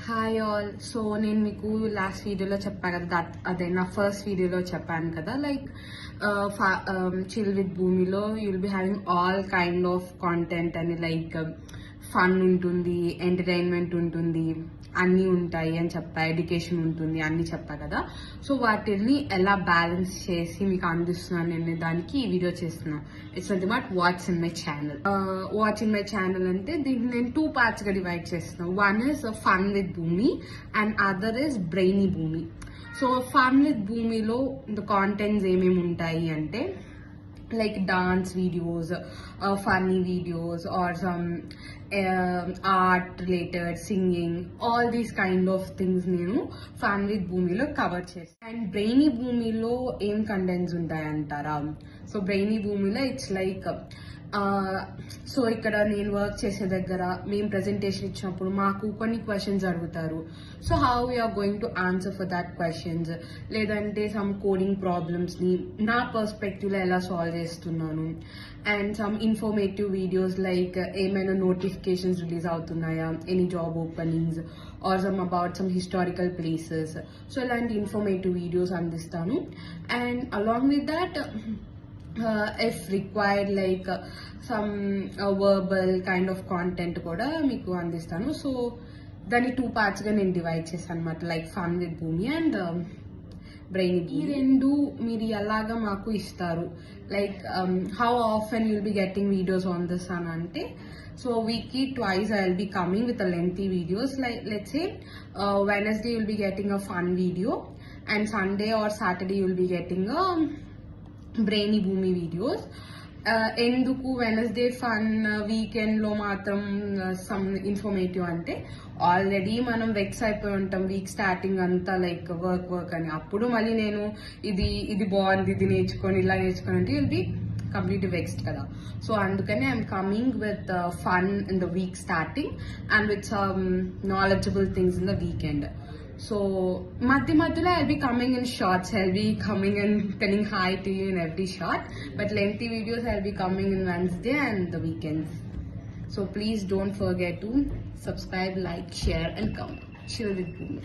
Hi all. So నేను మీకు last వీడియోలో చెప్పాను కదా, అదే నా ఫస్ట్ వీడియోలో చెప్పాను కదా, లైక్ చిల్ విత్ భూమిలో you will be having all kind of content అని, లైక్ ఫన్ ఉంటుంది, ఎంటర్టైన్మెంట్ ఉంటుంది, అన్నీ ఉంటాయి అని చెప్పా, ఎడ్యుకేషన్ ఉంటుంది అన్ని చెప్పా కదా. సో వాటిని ఎలా బ్యాలెన్స్ చేసి మీకు అందిస్తున్నాను అనే దానికి ఈ వీడియో చేస్తున్నాను. It's nothing but what's in my channel. What's in my channel అంటే దీన్ని నేను 2 parts గా డివైడ్ చేస్తున్నాను. వన్ ఇస్ ఫన్ విత్ భూమి అండ్ అదర్ ఇస్ బ్రెయినీ భూమి. సో ఫన్ విత్ భూమిలో కాంటెంట్స్ ఏమేమి ఉంటాయి అంటే, like dance videos, funny videos, or some art related, singing, all these kind of things నేను ఫన్ విత్ భూమిలో కవర్ చేస్తాను. అండ్ బ్రెయినీ భూమిలో ఏం కంటెంట్స్ ఉంటాయంటారా? సో బ్రెయినీ భూమిలో ఇట్స్ లైక్ సో ఇక్కడ నేను వర్క్ చేసే దగ్గర మేము ప్రెజెంటేషన్ ఇచ్చినప్పుడు మాకు కొన్ని క్వశ్చన్స్ అడుగుతారు. So how we are going to answer for that questions, లేదంటే సమ్ కోడింగ్ ప్రాబ్లమ్స్ని నా పర్స్పెక్టివ్లో ఎలా సాల్వ్ చేస్తున్నాను. And some informative videos like ఏమైనా నోటిఫికేషన్స్ రిలీజ్ అవుతున్నాయా, any job openings, or some about some historical places. So ఇలాంటి ఇన్ఫర్మేటివ్ వీడియోస్ అందిస్తాను. And along with that if required, like some verbal kind of content కూడా మీకు అందిస్తాను. So దాన్ని 2 parts గా నేను డివైడ్ చేశాను అనమాట, లైక్ ఫన్ విత్ భూమి అండ్ బ్రెయిన్. ఈ రెండు మీరు ఎలాగా మాకు ఇస్తారు, like how often you'll be getting videos on this అని అంటే, so weekly twice I will be coming with a lengthy videos. Like let's say Wednesday you will be getting a fun video, and Sunday or Saturday you will be getting a brainy భూమి videos. ఎందుకు Wednesday fun, weekend లో మాత్రం some informative అంటే, already మనం vex అయిపోయి ఉంటాం week starting అంతా, like work అని. అప్పుడు మళ్ళీ నేను ఇది బాగుంది, ఇది నేర్చుకొని ఇలా నేర్చుకొని అంటే ఇది కంప్లీట్ వెక్స్డ్ కదా. సో అందుకని I'm coming with fun in the week starting and with some knowledgeable things in the weekend. So మధ్యలో I'll be coming in shorts. I'll be coming and telling hi to you in every short, but lengthy videos I'll be coming in Wednesday and the weekends. So please don't forget to subscribe, like, share and comment. Chill with Bhumi.